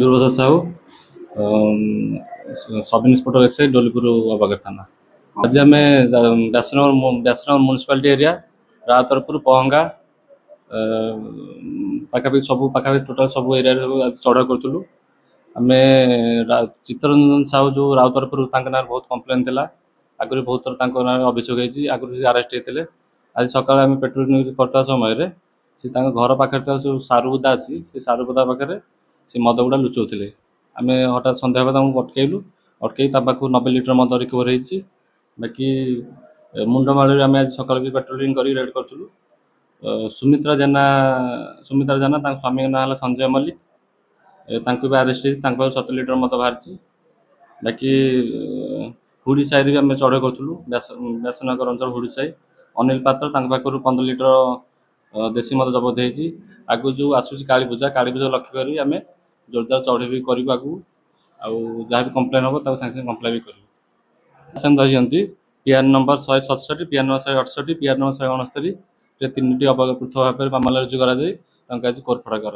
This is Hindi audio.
गुरुप्रसाद साहू सब इन्सपेक्टर एक्साइज डोलीपुर अबागर थाना। आज आम व्यासनगर म्यूनिसिपालिटी एरिया रातरपुर पहंगा पाखापाखि सब पाखापाखि टोटाल सब एरिया चढ़ाऊ करूँ। आम चित्तरंजन साहू जो राउतरपुर ना बहुत कम्प्लेन थी आगुरी बहुत थर ना अभियोग होती आगुरी से अरेस्ट होते। आज सकाल आम पेट्रोलिंग करता समय से घर पाखे जो सारुबुदा अच्छी से सारुबुदा पाखे से मद गुड़ा लुचाऊे। आम हठात सन्ध्या अटकैलु अटकई पाखु 90 लिटर मद रिकवर होती। बाकी मुंडमाड़ी आम आज सकाल भी पेट्रोलिंग कर रेड करूँ। सुमित्रा जेना स्वामी ना है संजय मल्लिक भी अरेस्ट हो 70 लिटर मद बाहरी। बाकी हुड़ी साई भी आम चढ़ाऊ करूँ व्यासनगर अंचल हुड़ी साई अनिल पात्र पाखर 15 लिटर देशी मद जबत होती। आगु जो आसूसी काली पूजा लक्ष्य करी आम जोरदार चढ़े भी करूँ आगू जहाँ भी कम्प्लेन हम सागे सागे कम्प्लेन भी करूँ। दही PR number 167 PR number 168 PR number 169 तीन पृथक भाव मामला रुजु कर कोर्ट फड़ा कर।